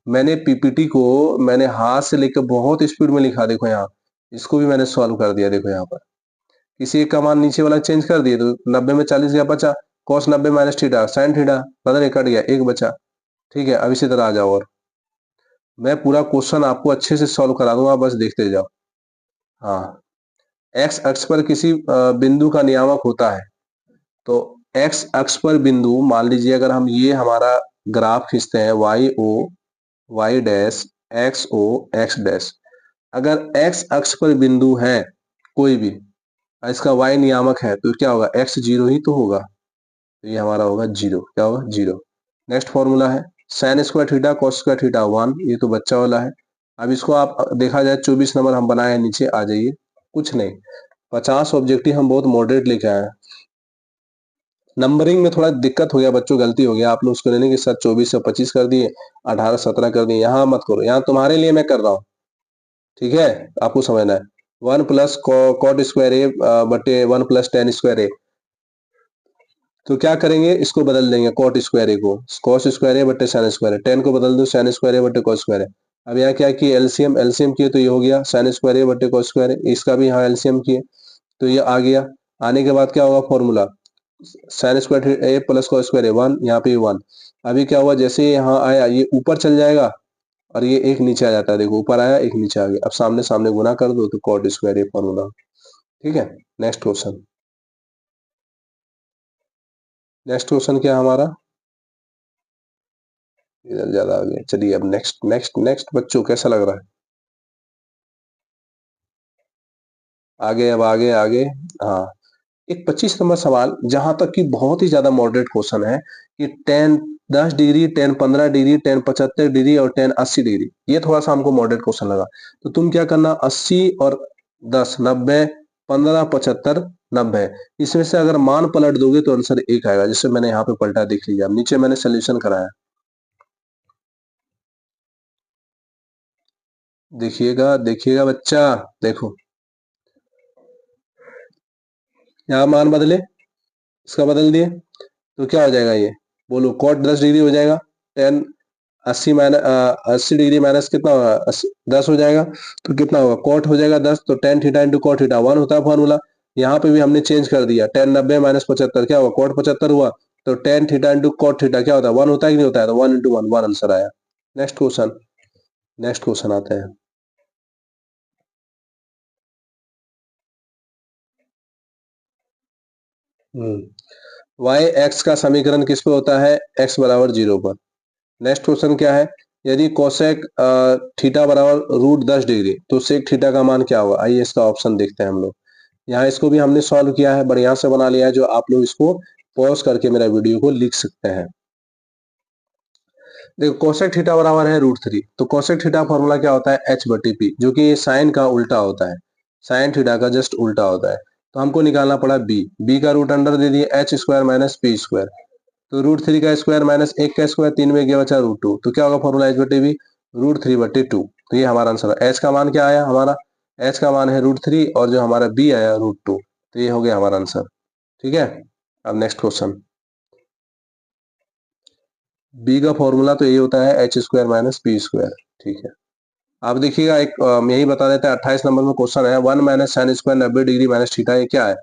मैंने पीपीटी को मैंने हाथ से लेकर बहुत स्पीड में लिखा, देखो यहाँ इसको भी मैंने सॉल्व कर दिया। देखो यहाँ पर किसी एक का मान नीचे वाला चेंज कर दिए, तो 90 में 40 गया, बचा cos 90 minus theta sine theta, बदल कट गया, एक बचा। ठीक है, अब इसी तरह आ जाओ, और मैं पूरा क्वेश्चन आपको अच्छे से सॉल्व करा दूंगा, बस देखते जाओ। हाँ, एक्स अक्ष पर किसी बिंदु का नियामक होता है, तो एक्स अक्ष पर बिंदु, मान लीजिए अगर हम ये हमारा ग्राफ खींचते हैं, y o y dash x o x dash, अगर एक्स अक्ष पर बिंदु है कोई भी, इसका वाई नियामक है, तो क्या होगा, एक्स जीरो ही तो होगा, तो ये हमारा होगा जीरो, क्या होगा, जीरो। नेक्स्ट फॉर्मूला है sine square theta cos square theta 1, ये तो बच्चा वाला है। अब इसको आप देखा जाए 24 नंबर हम बनाए हैं, नीचे आ जाइए, कुछ नहीं, 50 ऑब्जेक्टिव हम बहुत मॉडरेट लेके आए हैं। नंबरिंग में थोड़ा दिक्कत हो गया बच्चों, गलती हो गया, आप लोग उसको लेने के साथ 24 से 25 कर दिए, 18 17 कर दिए, यहाँ मत करो, यहाँ तुम्हारे लिए मैं कर रहा हूँ, ठीक है, आपको समझना है। 1 प्लस कॉट स्क्वायर ए बटे 1 प्लस टेन स्क्वायर ए, तो क्या करेंगे, इसको बदल देंगे कॉट स्क्वायर ए को, कॉस स्क्वायर ए बटे साइन स्क्वायर ए, टेन को बदल दो साइन स्क्वायर ए बटे कॉस स्क्वायर ए, अब यहाँ क्या किए, एलसीएम एलसीएम किए तो ये हो गया साइन स्क्वायर ए बटे कॉस स्क्वायर, इसका भी यहाँ एलसीएम किए तो ये आ गया। आने के बाद क्या होगा formula, sine square a plus cos square है 1, यहाँ पे 1। अभी क्या हुआ, जैसे यहाँ आया ये ऊपर चल जाएगा और ये एक नीचे आ जाता है, देखो ऊपर आया एक नीचे आ गया। अब सामने सामने गुना कर दो तो कॉट स्क्वायर ये फॉर्मूला। ठीक है, नेक्स्ट क्वेश्चन। नेक्स्ट क्वेश्चन क्या है हमारा, इधर ज्यादा आ गया। चलिए अब नेक्स्ट नेक्स्ट नेक्स्ट बच्चों कैसा लग रहा है, आगे अब आगे आगे। हाँ, एक 25 नंबर सवाल जहां तक कि बहुत ही ज्यादा मॉडरेट क्वेश्चन है कि ten 10 degree, ten 15 degree, ten 75 degree और टेन 80 डिग्री, ये थोड़ा सा हमको मॉडरेट क्वेश्चन लगा। तो तुम क्या करना, 80 और 10 90, 15 75 90, इसमें से अगर मान पलट दोगे तो आंसर एक आएगा। जिससे मैंने यहाँ पे पलटा, देख लीजिए। अब नीचे मैंने सोल्यूशन कराया, देखिएगा देखिएगा बच्चा, देखो यहाँ मान बदले, इसका बदल दिए तो क्या हो जाएगा, ये बोलो कॉट 10 डिग्री हो जाएगा, टेन 80 माइनस 80 डिग्री माइनस कितना होगा, 10 हो जाएगा। तो कितना होगा, कॉट हो जाएगा 10, तो tan theta into cot theta 1 होता है फॉर्मूला। यहाँ पे भी हमने चेंज कर दिया, टेन 90 माइनस 75 क्या होगा, कॉट 75 हुआ, तो tan theta into cot theta क्या होता है, 1 होता है कि नहीं होता है, तो 1 इंटू 1, 1 आंसर आया। नेक्स्ट क्वेश्चन, नेक्स्ट क्वेश्चन आते हैं। वाई एक्स का समीकरण किस पे होता है, एक्स बराबर 0 पर। नेक्स्ट क्वेश्चन क्या है, यदि कोसेक थीटा बराबर रूट 10 डिग्री तो सेक थीटा का मान क्या होगा। आइए इसका ऑप्शन देखते हैं हम लोग। यहाँ इसको भी हमने सॉल्व किया है, बढ़िया से बना लिया है, जो आप लोग इसको पॉज करके मेरा वीडियो को लिख सकते हैं। देखो कोसेक थीटा बराबर है रूट 3, तो कोसेक थीटा फॉर्मूला क्या होता है, एच बटी पी, जो कि साइन का उल्टा होता है, साइन थीटा का जस्ट उल्टा होता है। तो हमको निकालना पड़ा बी, बी का रूट अंडर दे दिए H square minus P square, तो रूट 3 का स्क्वायर माइनस 1 का स्क्वायर, 3 में गया बचा रूट 2, तो क्या होगा फॉर्मूला एच बटे बी, रूट 3/2। तो ये हमारा आंसर है। एच का मान क्या आया हमारा, एच का मान है रूट 3 और जो हमारा बी आया रूट 2, तो ये हो गया हमारा आंसर। ठीक है, अब नेक्स्ट क्वेश्चन। बी का फॉर्मूला तो ये होता है H square minus P square. ठीक है, आप देखिएगा एक यही बता देते हैं, 28 नंबर में क्वेश्चन है, 1 minus sine square 90 degree minus theta, ये क्या है।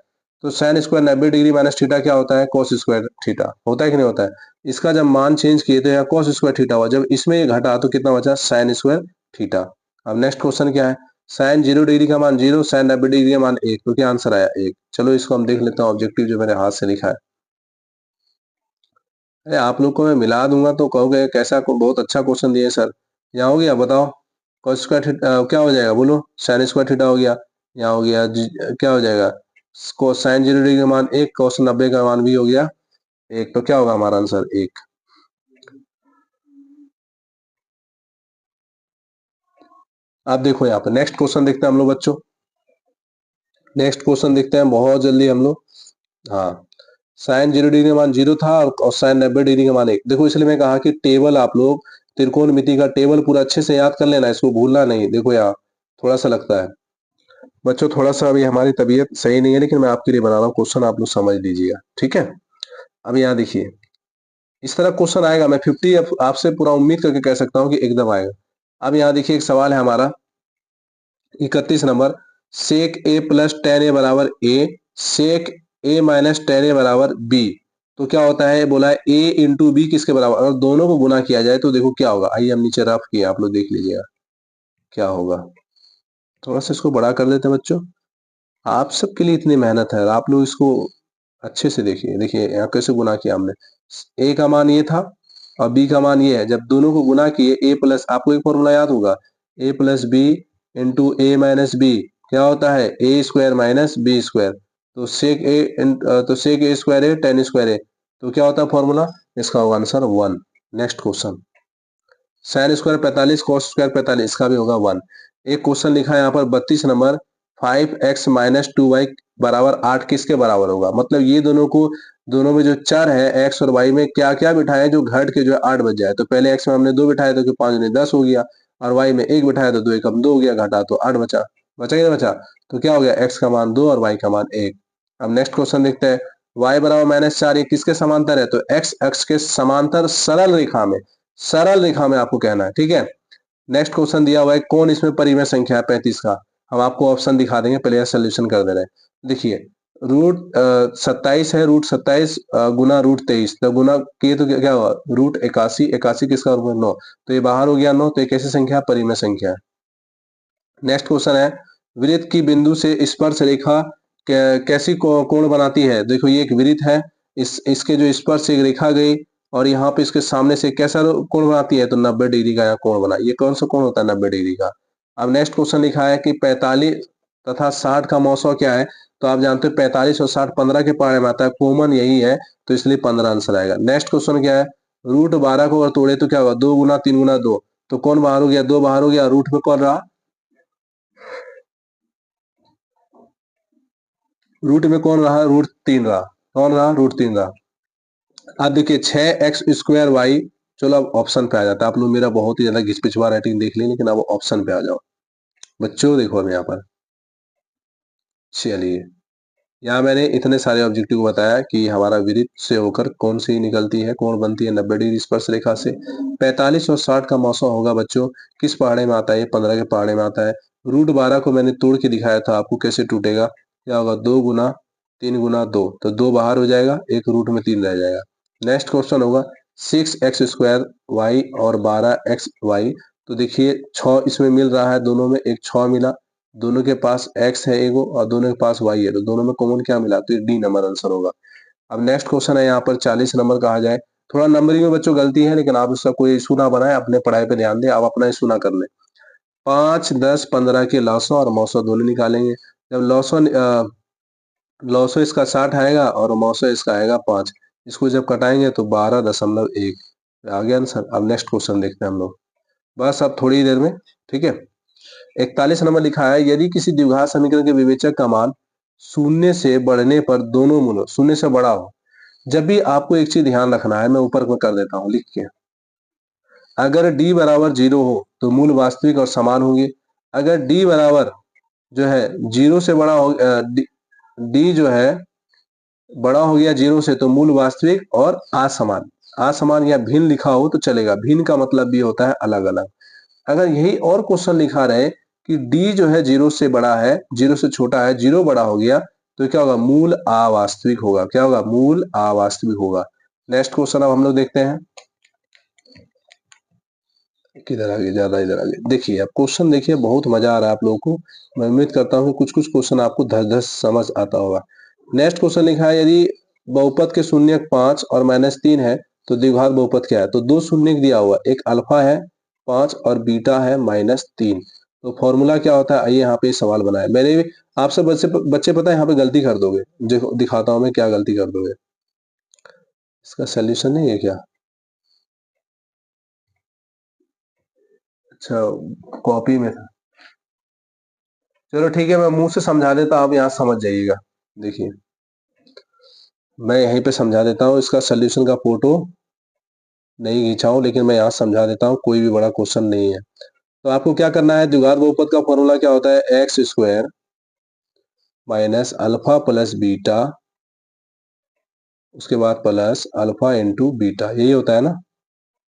तो sine square 90 degree minus theta क्या होता है, कॉस स्क्वायर थीटा होता है कि नहीं होता है। इसका जब मान चेंज किए तो यहाँ कॉस स्क्वायर थीटा हुआ, जब इसमें ये घटा तो कितना बचा, साइन स्क्वायर थीटा। अब नेक्स्ट क्वेश्चन क्या है, साइन 0 डिग्री का मान 0, साइन 90 डिग्री का मान 1, तो क्या आंसर आया 1। चलो इसको हम देख लेते हैं ऑब्जेक्टिव जो मैंने हाथ से लिखा है। अरे आप लोग को मैं मिला दूंगा तो कहोगे कैसा बहुत अच्छा क्वेश्चन दिए सर। यहाँ हो गया बताओ, कॉस स्क्वायर थीटा क्या हो जाएगा, बोलो साइन स्क्वायर थीटा हो गया, यहाँ हो गया क्या हो जाएगा, कोस साइन 0 डिग्री का मान 1, कोस 90 का मान भी हो गया 1, तो क्या होगा हमारा आंसर 1। आप देखो यहाँ पे नेक्स्ट क्वेश्चन देखते हैं हम लोग बच्चों, नेक्स्ट क्वेश्चन देखते हैं बहुत जल्दी हम लोग। हाँ, साइन 0 डिग्री का मान 0 था और साइन 90 डिग्री का मान 1। देखो इसलिए मैं कहा कि टेबल आप लोग त्रिकोणमिति का टेबल पूरा अच्छे से याद कर लेना, इसको भूलना नहीं। देखो यार थोड़ा सा लगता है बच्चों, थोड़ा सा अभी हमारी तबीयत सही नहीं है, लेकिन मैं आपके लिए बना रहा हूँ क्वेश्चन, आप लोग समझ लीजिएगा। ठीक है, अब यहाँ देखिए इस तरह क्वेश्चन आएगा, मैं 50 आपसे पूरा उम्मीद करके कह सकता हूँ कि एकदम आएगा। अब यहाँ देखिए एक सवाल है हमारा 31 नंबर, सेक ए प्लस टेन ए बराबर ए, सेक ए माइनस टेन ए बराबर बी, तो क्या होता है, बोला है ए इंटू बी किसके बराबर, अगर दोनों को गुना किया जाए तो देखो क्या होगा। आइए हम नीचे रफ किए, आप लोग देख लीजिएगा क्या होगा। थोड़ा सा इसको बड़ा कर देते हैं बच्चों, आप सबके लिए इतनी मेहनत है, आप लोग इसको अच्छे से देखिए। देखिए यहाँ कैसे गुना किया हमने, ए का मान ये था और बी का मान ये है, जब दोनों को गुना किए ए प्लस, आपको एक फॉर्मूला याद होगा, ए plus b into a minus B क्या होता है, ए स्क्वायर माइनस बी स्क्वायर, तो सेक ए तो सेक ए स्क्वायर है टेन स्क्वायर है, तो क्या होता है फॉर्मूला, इसका होगा answer 1। Next question, sine square 45 cos square 45, इसका भी होगा 1। एक क्वेश्चन लिखा है यहाँ पर 32 नंबर, 5x माइनस 2y बराबर 8 किसके बराबर होगा। मतलब ये दोनों को, दोनों में जो चर है x और y में क्या क्या बिठाए जो घट के जो है 8 बच जाए। तो पहले x में हमने 2 बिठाए तो 5 ने 10 हो गया, और y में 1 बिठाया तो 2 एकम 2 हो गया, घटा तो 8 बचा, बचा ही ना बचा। तो क्या हो गया, x का मान 2 और y का मान 1। अब नेक्स्ट क्वेश्चन देखते हैं, y बराबर -4 ये किसके समांतर है, तो x अक्ष के समांतर सरल रेखा में, सरल रेखा में आपको कहना है। ठीक है, नेक्स्ट क्वेश्चन दिया हुआ है कौन इसमें परिमेय संख्या है 35 का। हम आपको ऑप्शन दिखा देंगे, पहले सोल्यूशन कर दे रहे हैं। देखिए रूट 27 है, रूट 27 गुना रूट 23, तो गुना किए तो क्या हुआ, रूट 81, 81 किसका वर्ग 9, तो ये बाहर हो गया 9, तो ये कैसी संख्या है, परिमेय संख्या है। नेक्स्ट क्वेश्चन है वृत्त की बिंदु से स्पर्श रेखा कैसी कोण बनाती है। देखो ये एक वृत्त है, इसके जो स्पर्श एक रेखा गई और यहाँ पे इसके सामने से कैसा कोण बनाती है, तो 90 डिग्री का यहाँ कोण बना। ये कौन सा कोण होता है, 90 डिग्री का। अब नेक्स्ट क्वेश्चन लिखा है कि 45 तथा 60 का मौसम क्या है, तो आप जानते हो 45 और 60 15 के पहाड़े में आता है, कॉमन यही है, तो इसलिए 15 आंसर आएगा। नेक्स्ट क्वेश्चन क्या है, रूट 12 को अगर तोड़े तो क्या होगा, 2 गुना 3 गुना 2, तो कौन बाहर हो गया, 2 बाहर हो गया, रूट में कौन रहा, रूट में कौन रहा, रूट 3 रहा, कौन रहा, रूट 3 रहा। अब देखिए 6x² y, चलो अब ऑप्शन पे आ जाता है। आप लोग मेरा बहुत ही ज्यादा घिचपिचवा राइटिंग देख ली, लेकिन अब ऑप्शन पे आ जाओ बच्चों। देखो अब यहाँ पर चलिए, यहाँ मैंने इतने सारे ऑब्जेक्टिव बताया कि हमारा वृत्त से होकर कौन सी निकलती है, कौन बनती है 90 डिग्री स्पर्श रेखा से। 45 और 60 का मौसम होगा बच्चों, किस पहाड़े में आता है, ये 15 के पहाड़े में आता है। रूट 12 को मैंने तोड़ के दिखाया था आपको कैसे टूटेगा, क्या होगा, 2 गुना 3 गुना 2, तो 2 बाहर हो जाएगा, एक रूट में 3 रह जाएगा। नेक्स्ट क्वेश्चन होगा 6x² y और 12xy, तो देखिए 6 इसमें मिल रहा है, दोनों में एक 6 मिला, दोनों के पास x है एगो और दोनों के पास y है, तो दोनों में कॉमन क्या मिला, तो ये डी नंबर आंसर होगा। अब नेक्स्ट क्वेश्चन है यहाँ पर 40 नंबर कहा जाए। थोड़ा नंबरिंग में बच्चों गलती है, लेकिन आप इसका कोई इशू ना बनाए, अपने पढ़ाई पे ध्यान दें, आप अपना इशू ना कर ले। 5 10 15 के लॉसो और मौसो दोनों निकालेंगे। जब लॉसो इसका 60 आएगा और मौसो इसका आएगा 5, इसको जब कटाएंगे तो 12.1 आ गया आंसर। अब नेक्स्ट क्वेश्चन देखते हैं हम लोग, बस अब थोड़ी देर में, ठीक है। 41 नंबर लिखा है यदि किसी द्विघात समीकरण के विवेचक का मान शून्य से बढ़ने पर दोनों मूलों शून्य से बड़ा हो। जब भी आपको एक चीज ध्यान रखना है, मैं ऊपर में कर देता हूं लिख के, अगर d बराबर 0 हो तो मूल वास्तविक और समान होंगे। अगर d बराबर जो है 0 से बड़ा हो, d जो है बड़ा हो गया 0 से, तो मूल वास्तविक और असमान, असमान या भिन्न लिखा हो तो चलेगा। भिन्न का मतलब भी होता है अलग अलग। अगर यही और क्वेश्चन लिखा रहे कि d जो है 0 से बड़ा है, 0 से छोटा है, 0 बड़ा हो गया, तो क्या होगा, मूल अवास्तविक होगा। क्या होगा, मूल अवास्तविक होगा। नेक्स्ट क्वेश्चन अब हम लोग देखते हैं, किधर आगे, ज्यादा इधर आगे देखिए। अब क्वेश्चन देखिए, बहुत मजा आ रहा है आप लोगों को। मैं उम्मीद करता हूँ कुछ कुछ क्वेश्चन आपको धस धस समझ आता होगा। नेक्स्ट क्वेश्चन लिखा है यदि बहुपद के शून्यक 5 और -3 है तो द्विघात बहुपद क्या है। तो दो शून्यक दिया हुआ, एक अल्फा है 5 और बीटा है -3, तो फॉर्मूला क्या होता है, आइए यहाँ पे सवाल बनाए। मैंने आप सब बच्चे बच्चे पता है यहाँ पे गलती कर दोगे, देखो दिखाता हूँ मैं क्या गलती कर दोगे। इसका सोल्यूशन नहीं है क्या, अच्छा कॉपी में था, चलो ठीक है, मैं मुंह से समझा देता हूँ, आप यहाँ समझ जाइएगा। देखिए मैं यहीं पे समझा देता हूँ, इसका सोल्यूशन का फोटो नहीं खींचाऊं, लेकिन मैं यहाँ समझा देता हूँ, कोई भी बड़ा क्वेश्चन नहीं है। तो आपको क्या करना है, द्विघात बहुपद का फॉर्मूला क्या होता है, x² minus alpha plus beta, उसके बाद प्लस अल्फा इंटू बीटा, यही होता है ना।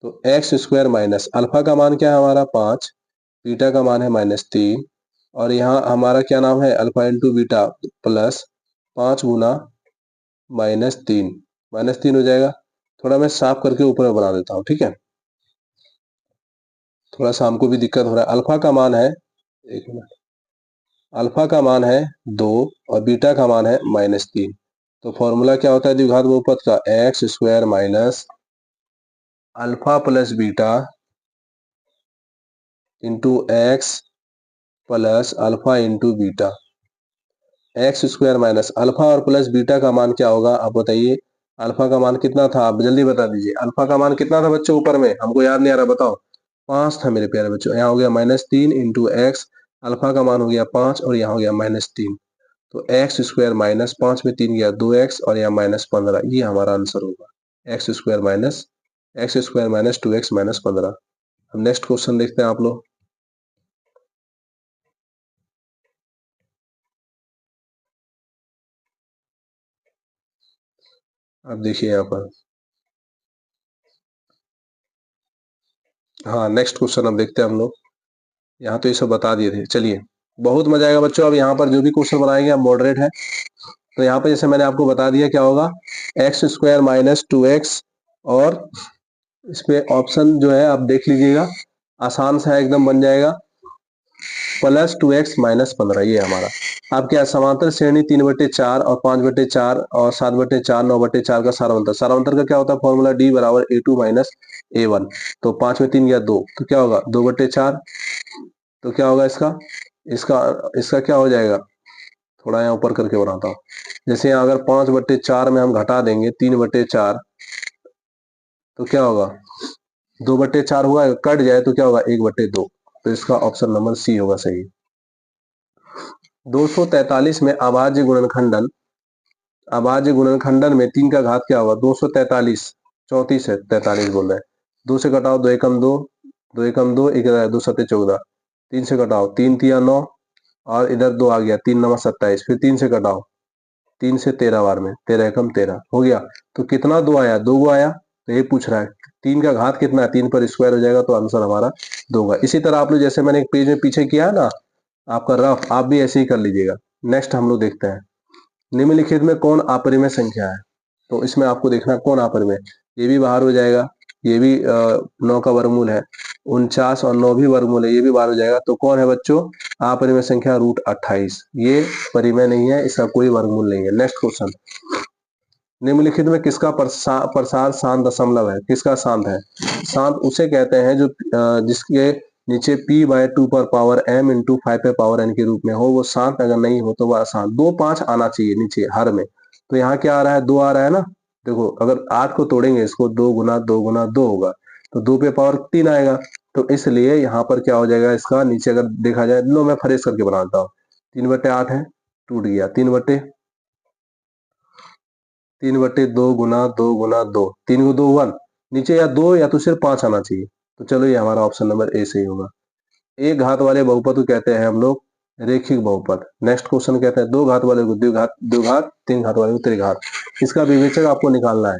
तो x² माइनस अल्फा का मान क्या है हमारा 5, बीटा का मान है -3, और यहाँ हमारा क्या नाम है, अल्फा इंटू बीटा प्लस 5 गुना -3, -3 हो जाएगा। थोड़ा मैं साफ करके ऊपर बना देता हूँ, ठीक है, थोड़ा सा हमको भी दिक्कत हो रहा है। अल्फा का मान है, एक मिनट, अल्फा का मान है 2 और बीटा का मान है -3। तो फॉर्मूला क्या होता है द्विघात बहुपद का, x² minus alpha plus beta into x plus alpha into beta. x² minus alpha और प्लस बीटा का मान क्या होगा, आप बताइए। अल्फा का मान कितना था, आप जल्दी बता दीजिए। अल्फा का मान कितना था बच्चों, ऊपर में हमको याद नहीं आ रहा, बताओ। 5 था मेरे प्यारे बच्चों, यहाँ हो गया -3 इंटू एक्स, अल्फा का मान हो गया 5 और यहाँ हो गया -3, तो x² माइनस 5 में 3 गया 2x और यहाँ -15, ये हमारा आंसर होगा। x² minus 2x -15। अब नेक्स्ट क्वेश्चन देखते हैं आप लोग। अब देखिए यहाँ पर, हाँ नेक्स्ट क्वेश्चन अब देखते हैं हम लोग। यहाँ तो ये सब बता दिए थे। चलिए, बहुत मजा आएगा बच्चों। अब यहाँ पर जो भी क्वेश्चन बनाएंगे आप मॉडरेट है। तो यहाँ पर जैसे मैंने आपको बता दिया क्या होगा, एक्स स्क्वायर माइनस 2x, और इस पे ऑप्शन जो है आप देख लीजिएगा, आसान सा एकदम बन जाएगा, प्लस 2x माइनस 15। ये हमारा अब क्या, समांतर श्रेणी 3/4 और 5/4 और 7/4 9/4 का सारांतर। सारांतर का क्या होता है फॉर्मूला, d बराबर a2 माइनस a1। तो 5 में 3 गया 2, तो क्या होगा 2/4। तो क्या होगा इसका इसका इसका क्या हो जाएगा, थोड़ा यहाँ ऊपर करके बनाता हूँ। जैसे यहाँ अगर 5/4 में हम घटा देंगे 3/4, तो क्या होगा 2/4 हुआ, कट जाए तो क्या होगा 1/2। तो इसका ऑप्शन नंबर सी होगा सही। 243 में अभाज्य गुणनखंडन में 3 का घात क्या होगा, 243, 34 है, 43 बोल रहे हैं। 2 से घटाओ, 2 एकम 2, 2 एकम 2, 2 सत्ते 14, 3 से घटाओ, 3 तिया 9, और इधर 2 आ गया, 3 नवा 27, फिर 3 से घटाओ, 3 से 13 बार में, 13 एकम 13 हो गया। तो कितना 2 आया, 2 गो आया। तो ये पूछ रहा है 3 का घात कितना है, 3 पर स्क्वायर हो जाएगा, तो आंसर हमारा 2 होगा। इसी तरह आप लोग जैसे मैंने एक पेज में पीछे किया है ना आपका रफ, आप भी ऐसे ही कर लीजिएगा। नेक्स्ट हम लोग देखते हैं, निम्नलिखित में कौन अपरिमेय संख्या है। तो इसमें आपको देखना कौन अपरिमेय, ये भी बाहर हो जाएगा, ये भी 9 का वर्गमूल है, 49 और 9 भी वर्गमूल है, ये भी बाहर हो जाएगा। तो कौन है बच्चों, अपरिमेय संख्या √28। ये परिमेय नहीं है, इसका कोई वर्गमूल नहीं है। नेक्स्ट क्वेश्चन, निम्नलिखित में किसका प्रसार शांत दशमलव है, किसका शांत है। शांत उसे कहते हैं जो जिसके नीचे p/2 पर पावर m इंटू 5 पे पावर n के रूप में हो, वो शांत। अगर नहीं हो तो वह अशांत। 2 5 आना चाहिए नीचे हर में। तो यहाँ क्या आ रहा है, 2 आ रहा है ना। देखो अगर 8 को तोड़ेंगे, इसको 2 गुना 2 गुना 2 होगा, तो 2 पे पावर 3 आएगा। तो इसलिए यहाँ पर क्या हो जाएगा, इसका नीचे अगर देखा जाए, लो मैं फ्रेश करके बनाता हूँ। 3/8 है, टूट गया, 3/2 गुना 2 गुना 2, 3 को 2 1, नीचे या 2 या तो सिर्फ 5 आना चाहिए। तो चलो ये हमारा ऑप्शन नंबर ए सही होगा। एक घात वाले बहुपद को कहते हैं हम लोग रेखिक बहुपद। नेक्स्ट क्वेश्चन कहते हैं दो घात वाले को द्विघात, द्विघात, तीन घात वाले को त्रिघात। इसका विवेचक आपको निकालना है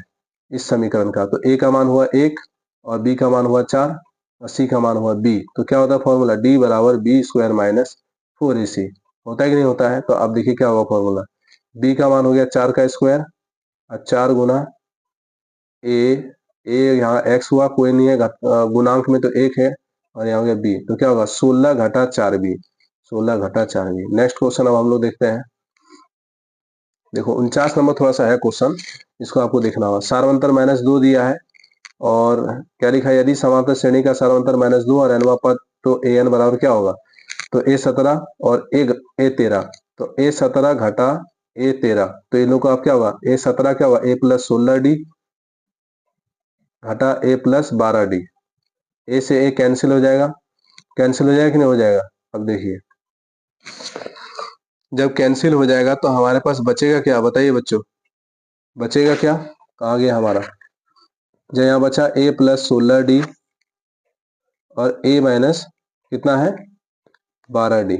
इस समीकरण का। तो ए का मान हुआ 1 और बी का मान हुआ 4 और सी का मान हुआ बी। तो क्या होता है फॉर्मूला, डी बराबर बी स्क्वायर माइनस 4ac। होता है कि नहीं होता है। तो आप देखिए क्या होगा फॉर्मूला, बी का मान हो गया 4 का स्क्वायर और 4 गुना ए, यहाँ एक्स हुआ, कोई नहीं है गुणांक में तो 1 है, और यहाँ हो गया बी। तो क्या होगा 16 घटा 4b, 16 घटा 4b। नेक्स्ट क्वेश्चन अब हम लोग देखते हैं। देखो 49 नंबर थोड़ा सा है क्वेश्चन, इसको आपको देखना होगा। सार्वंतर -2 दिया है, और क्या लिखा है, यदि समांतर श्रेणी का सार्वंतर -2 और nवां पद, तो an बराबर क्या होगा, तो a17 और a13। तो a17 घटा a13, तो इन लोग का क्या होगा, a17 क्या होगा, a + 16d घटा a + 12d। ए से ए कैंसिल हो जाएगा, कैंसिल हो जाएगा कि नहीं हो जाएगा। अब देखिए जब कैंसिल हो जाएगा तो हमारे पास बचेगा क्या, बताइए बच्चों, बचेगा क्या, कहाँ गया हमारा, जो यहाँ बचा a + 16d और a माइनस कितना है 12d।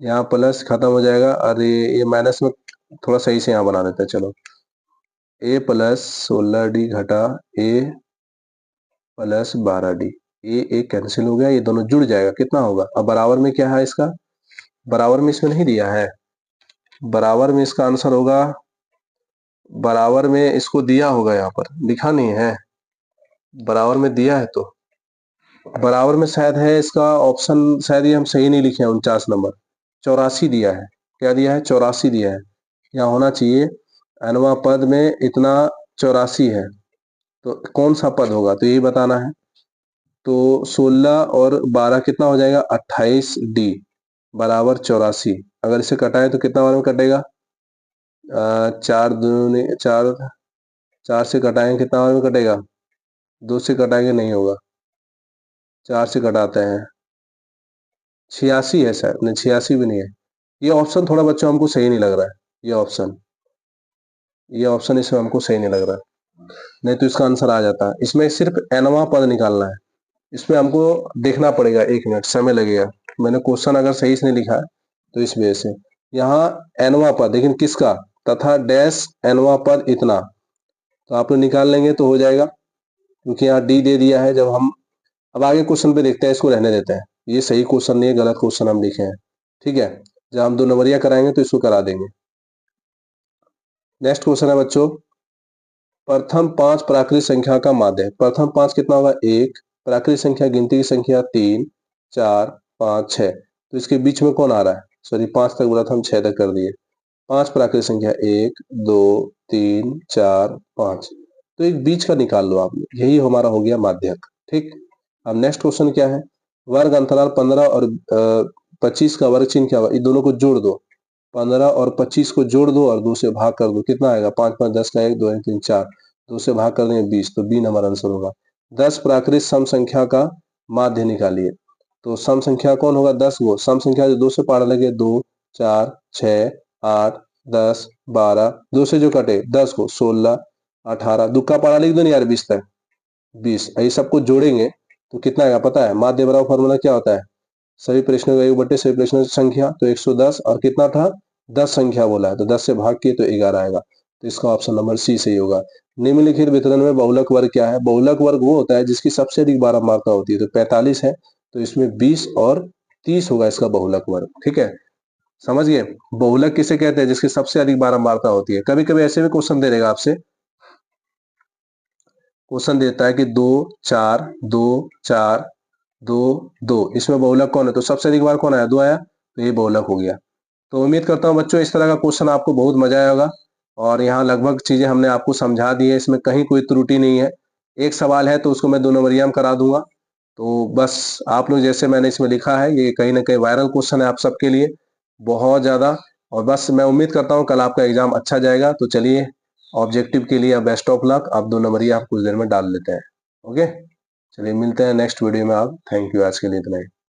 यहाँ प्लस खत्म हो जाएगा, और ये माइनस में थोड़ा सही से यहाँ बना देते हैं। चलो a + 16d घटा a + 12d, ये कैंसिल हो गया, ये दोनों जुड़ जाएगा, कितना होगा। अब बराबर में क्या है इसका, बराबर में इसमें नहीं दिया है, बराबर में इसका आंसर होगा, बराबर में इसको दिया होगा, यहाँ पर लिखा नहीं है, बराबर में दिया है। तो बराबर में शायद है इसका ऑप्शन, शायद ये हम सही नहीं लिखे हैं। 49 नंबर 84 दिया है, क्या दिया है 84 दिया है, यहाँ होना चाहिए nवां पद में इतना 84 है, तो कौन सा पद होगा, तो यही बताना है। तो 16 और 12 कितना हो जाएगा 28d बराबर 84। अगर इसे कटाएं तो कितना बार में कटेगा, 4 दूनी 4, 4 से कटाएंगे कितना बार में कटेगा, 2 से कटाएंगे नहीं होगा, 4 से कटाते हैं 86 है शायद, नहीं 86 भी नहीं है। ये ऑप्शन थोड़ा बच्चों हमको सही नहीं लग रहा है, ये ऑप्शन इसमें हमको सही नहीं लग रहा है, नहीं तो इसका आंसर आ जाता है। इसमें सिर्फ nवां पद निकालना है, इसमें हमको देखना पड़ेगा, 1 मिनट समय लगेगा। मैंने क्वेश्चन अगर सही से नहीं लिखा है तो इस वजह से। यहाँ nवां पद, लेकिन किसका, तथा डैश nवां पद इतना, तो आप लोग निकाल लेंगे तो हो जाएगा, क्योंकि यहाँ डी दे दिया है। जब हम अब आगे क्वेश्चन पे देखते हैं, इसको रहने देते हैं। ये सही क्वेश्चन नहीं है, गलत क्वेश्चन हम लिखे हैं। ठीक है, जब हम 2 नंबरिया कराएंगे तो इसको करा देंगे। नेक्स्ट क्वेश्चन है बच्चों, प्रथम 5 प्राकृत संख्या का माध्य। प्रथम 5 कितना होगा? 1, प्राकृत संख्या गिनती की संख्या 3, 4, 5, 6। तो इसके बीच में कौन आ रहा है? सॉरी 5 तक बोला था, हम 6 तक कर दिए। 5 प्राकृत संख्या 1, 2, 3, 4, 5। तो एक बीच का निकाल लो आप, यही हमारा हो गया माध्यक। ठीक, अब नेक्स्ट क्वेश्चन क्या है? वर्ग अंतराल 15 और 25 का वर्ग चिन्ह क्या होगा? इन दोनों को जोड़ दो, 15 और 25 को जोड़ दो और 2 से भाग कर दो। कितना आएगा? 5 5 10 का 1, 2 1 3 4, 2 से भाग कर देंगे 20, तो बी नंबर आंसर होगा। 10 प्राकृत सम संख्या का माध्य निकालिए। तो सम संख्या कौन होगा? 10 वो सम संख्या जो 2 से पाड़ा लगे, 2, 4, 6, 8, 10, 12, 2 से जो कटे 10 को 16, 18, दो का पाड़ा लिख दो नहीं यार, 20 तक, 20। ये सबको जोड़ेंगे तो कितना आएगा पता है? माध्य बराबर फॉर्मूला क्या होता है? सभी प्रश्नों का योग बटे सभी प्रश्नों की संख्या, तो 110। और कितना था? 10 संख्या बोला है, तो 10 से भाग किए तो 11 आएगा। तो इसका ऑप्शन नंबर सी सही होगा। निम्नलिखित वितरण में बहुलक वर्ग क्या है? बहुलक वर्ग वो होता है जिसकी सबसे अधिक बारंबारता होती है। तो 45 है, तो इसमें 20 और 30 होगा इसका बहुलक वर्ग। ठीक है, समझ गए? बहुलक किसे कहते हैं? जिसकी सबसे अधिक बारंबारता होती है। कभी कभी ऐसे भी क्वेश्चन दे देगा आपसे, क्वेश्चन देता है कि 2, 4, 2, 4, 2, 2, इसमें बहुलक कौन है? तो सबसे अधिक बार कौन आया? 2 आया, तो ये बहुलक हो गया। तो उम्मीद करता हूँ बच्चों इस तरह का क्वेश्चन आपको बहुत मजा आया होगा, और यहाँ लगभग चीजें हमने आपको समझा दी है, इसमें कहीं कोई त्रुटि नहीं है। एक सवाल है तो उसको मैं 2 नंबरिया में करा दूंगा। तो बस आप लोग जैसे मैंने इसमें लिखा है, ये कहीं ना कहीं वायरल क्वेश्चन है आप सबके लिए बहुत ज्यादा। और बस मैं उम्मीद करता हूँ कल आपका एग्जाम अच्छा जाएगा। तो चलिए, ऑब्जेक्टिव के लिए अब बेस्ट ऑफ लक। आप 2 नंबरिया आप कुछ देर में डाल लेते हैं। ओके, चलिए मिलते हैं नेक्स्ट वीडियो में। आप थैंक यू, आज के लिए इतना ही।